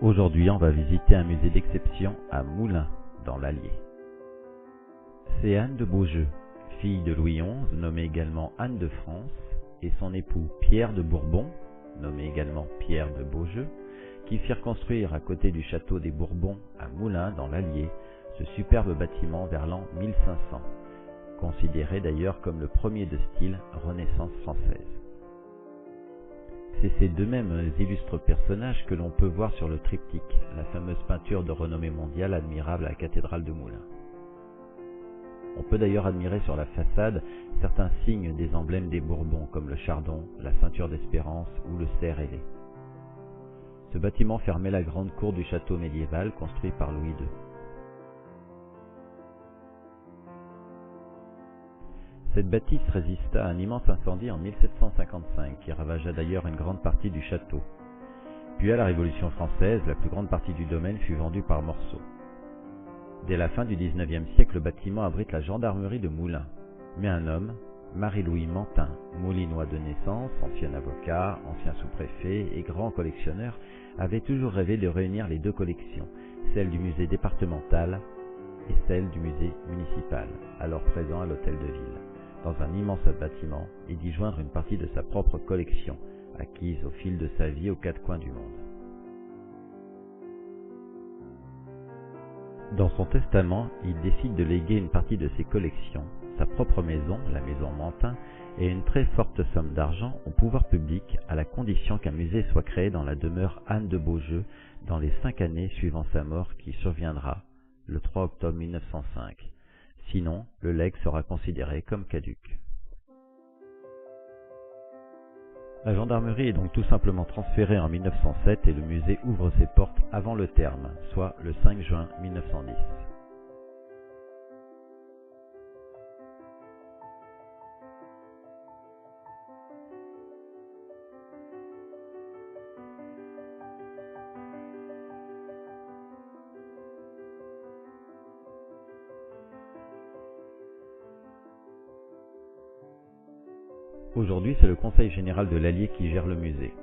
Aujourd'hui, on va visiter un musée d'exception à Moulins, dans l'Allier. C'est Anne de Beaujeu, fille de Louis XI, nommée également Anne de France, et son époux Pierre de Bourbon, nommé également Pierre de Beaujeu, qui firent construire à côté du château des Bourbons à Moulins, dans l'Allier, ce superbe bâtiment vers l'an 1500, considéré d'ailleurs comme le premier de style Renaissance française. C'est ces deux mêmes illustres personnages que l'on peut voir sur le triptyque, la fameuse peinture de renommée mondiale admirable à la cathédrale de Moulins. On peut d'ailleurs admirer sur la façade certains signes des emblèmes des Bourbons, comme le chardon, la ceinture d'espérance ou le cerf ailé. Ce bâtiment fermait la grande cour du château médiéval construit par Louis II. Cette bâtisse résista à un immense incendie en 1755 qui ravagea d'ailleurs une grande partie du château. Puis à la Révolution française, la plus grande partie du domaine fut vendue par morceaux. Dès la fin du XIXe siècle, le bâtiment abrite la gendarmerie de Moulins. Mais un homme, Marie-Louis Mantin, moulinois de naissance, ancien avocat, ancien sous-préfet et grand collectionneur, avait toujours rêvé de réunir les deux collections, celle du musée départemental et celle du musée municipal, alors présent à l'hôtel de ville, dans un immense bâtiment, et d'y joindre une partie de sa propre collection, acquise au fil de sa vie aux quatre coins du monde. Dans son testament, il décide de léguer une partie de ses collections, sa propre maison, la maison Mantin, et une très forte somme d'argent au pouvoir public, à la condition qu'un musée soit créé dans la demeure Anne de Beaujeu dans les 5 années suivant sa mort qui surviendra le 3 octobre 1905. Sinon, le legs sera considéré comme caduc. La gendarmerie est donc tout simplement transférée en 1907 et le musée ouvre ses portes avant le terme, soit le 5 juin 1910. Aujourd'hui, c'est le Conseil général de l'Allier qui gère le musée.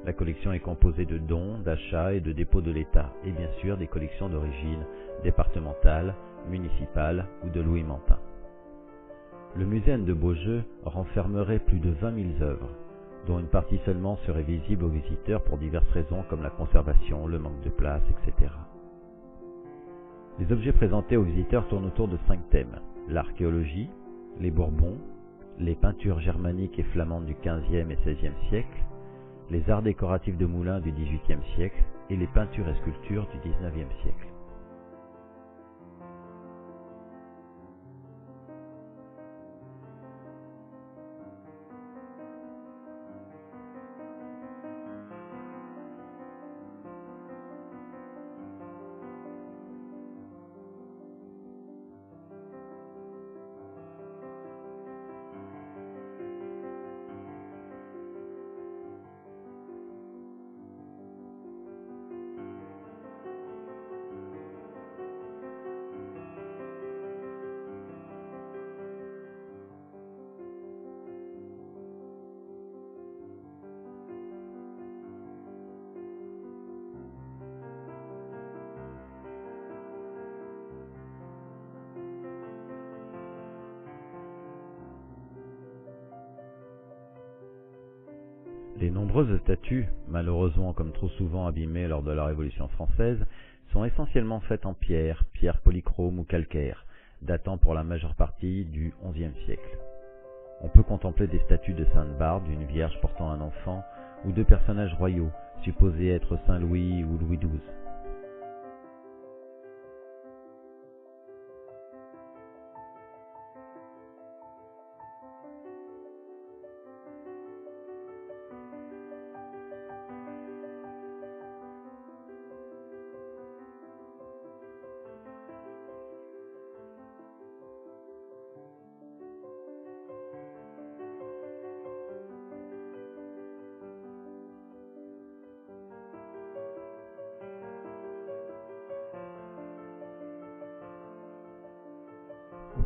La collection est composée de dons, d'achats et de dépôts de l'État, et bien sûr des collections d'origine départementale, municipale ou de Louis Mantin. Le musée Anne de Beaujeu renfermerait plus de 20 000 œuvres, dont une partie seulement serait visible aux visiteurs pour diverses raisons comme la conservation, le manque de place, etc. Les objets présentés aux visiteurs tournent autour de 5 thèmes: l'archéologie, les Bourbons, les peintures germaniques et flamandes du XVe et XVIe siècle, les arts décoratifs de Moulins du XVIIIe siècle et les peintures et sculptures du XIXe siècle. Les nombreuses statues, malheureusement comme trop souvent abîmées lors de la Révolution française, sont essentiellement faites en pierre polychrome ou calcaire, datant pour la majeure partie du XIe siècle. On peut contempler des statues de Sainte Barbe, d'une vierge portant un enfant, ou de personnages royaux, supposés être Saint Louis ou Louis XII.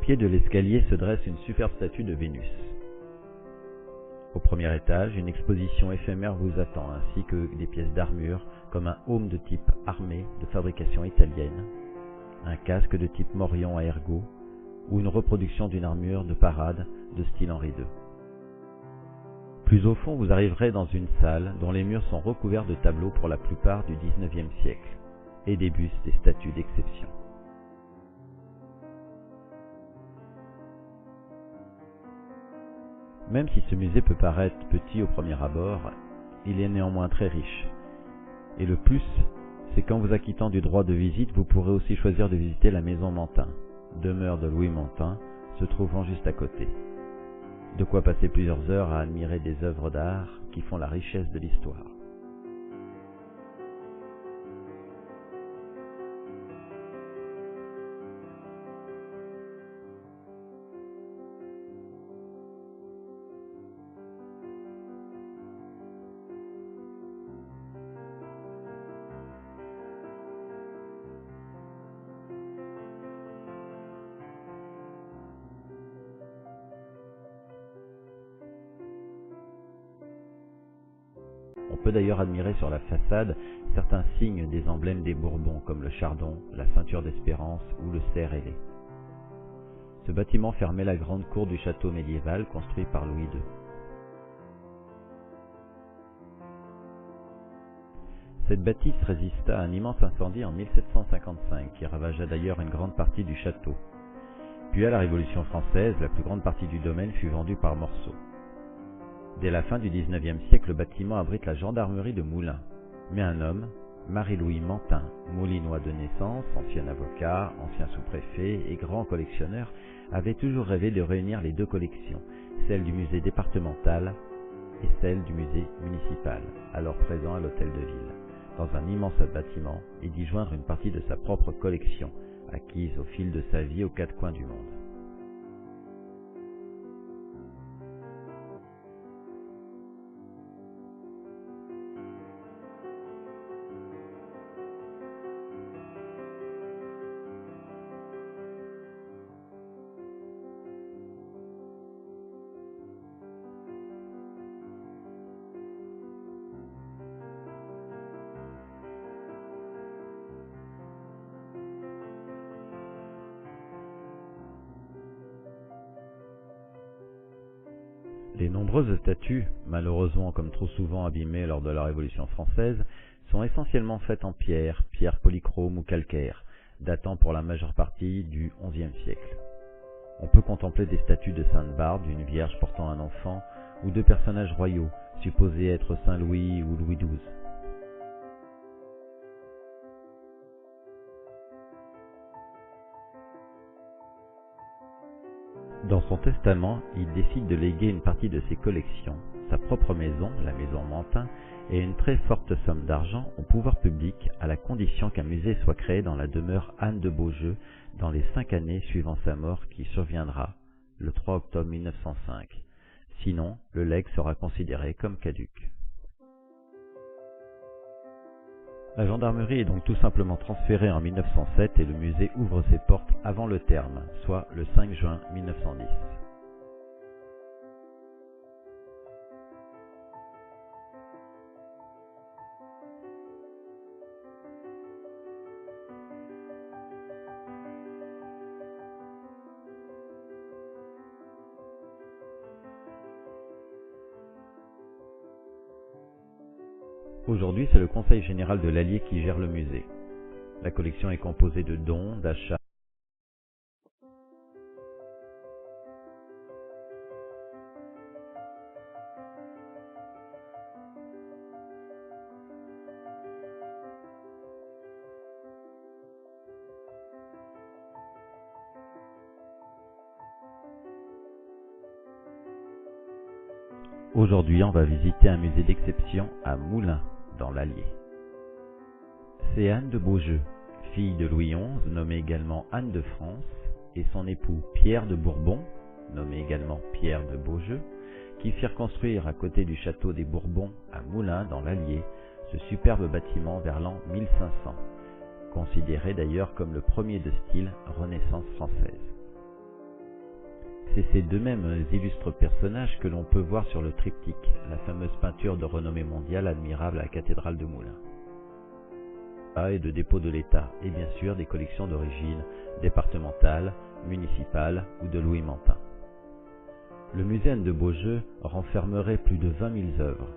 pied de l'escalier se dresse une superbe statue de Vénus. Au premier étage, une exposition éphémère vous attend, ainsi que des pièces d'armure, comme un aume de type armé de fabrication italienne, un casque de type morion à ergot, ou une reproduction d'une armure de parade de style Henri II. Plus au fond, vous arriverez dans une salle dont les murs sont recouverts de tableaux pour la plupart du XIXe siècle, et des bustes et statues d'exception. Même si ce musée peut paraître petit au premier abord, il est néanmoins très riche. Et le plus, c'est qu'en vous acquittant du droit de visite, vous pourrez aussi choisir de visiter la maison Mantin, demeure de Louis Mantin, se trouvant juste à côté. De quoi passer plusieurs heures à admirer des œuvres d'art qui font la richesse de l'histoire. On peut d'ailleurs admirer sur la façade certains signes des emblèmes des Bourbons, comme le chardon, la ceinture d'espérance ou le cerf ailé. Ce bâtiment fermait la grande cour du château médiéval construit par Louis II. Cette bâtisse résista à un immense incendie en 1755, qui ravagea d'ailleurs une grande partie du château. Puis à la Révolution française, la plus grande partie du domaine fut vendue par morceaux. Dès la fin du XIXe siècle, le bâtiment abrite la gendarmerie de Moulins. Mais un homme, Marie-Louis Mantin, moulinois de naissance, ancien avocat, ancien sous-préfet et grand collectionneur, avait toujours rêvé de réunir les deux collections, celle du musée départemental et celle du musée municipal, alors présent à l'hôtel de ville, dans un immense bâtiment, et d'y joindre une partie de sa propre collection, acquise au fil de sa vie aux quatre coins du monde. Les nombreuses statues, malheureusement comme trop souvent abîmées lors de la Révolution française, sont essentiellement faites en pierre polychrome ou calcaire, datant pour la majeure partie du XIe siècle. On peut contempler des statues de Sainte Barbe, d'une vierge portant un enfant, ou de personnages royaux, supposés être Saint Louis ou Louis XII. Dans son testament, il décide de léguer une partie de ses collections, sa propre maison, la maison Mantin, et une très forte somme d'argent au pouvoir public, à la condition qu'un musée soit créé dans la demeure Anne de Beaujeu dans les 5 années suivant sa mort qui surviendra le 3 octobre 1905. Sinon, le legs sera considéré comme caduc. La gendarmerie est donc tout simplement transférée en 1907 et le musée ouvre ses portes avant le terme, soit le 5 juin 1910. Aujourd'hui, c'est le Conseil général de l'Allier qui gère le musée. La collection est composée de dons, d'achats. Aujourd'hui, on va visiter un musée d'exception à Moulins, dans l'Allier. C'est Anne de Beaujeu, fille de Louis XI, nommée également Anne de France, et son époux Pierre de Bourbon, nommé également Pierre de Beaujeu, qui firent construire à côté du château des Bourbons à Moulins, dans l'Allier, ce superbe bâtiment vers l'an 1500, considéré d'ailleurs comme le premier de style Renaissance française. C'est ces deux mêmes illustres personnages que l'on peut voir sur le triptyque, la fameuse peinture de renommée mondiale admirable à la cathédrale de Moulins. Et de dépôts de l'État, et bien sûr des collections d'origine départementale, municipale ou de Louis Mantin. Le musée Anne de Beaujeu renfermerait plus de 20 000 œuvres,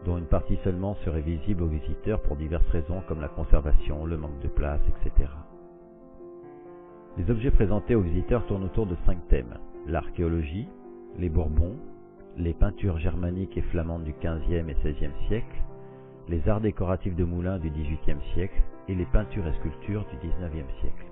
dont une partie seulement serait visible aux visiteurs pour diverses raisons comme la conservation, le manque de place, etc. Les objets présentés aux visiteurs tournent autour de 5 thèmes: l'archéologie, les Bourbons, les peintures germaniques et flamandes du XVe et XVIe siècle, les arts décoratifs de Moulins du XVIIIe siècle et les peintures et sculptures du XIXe siècle.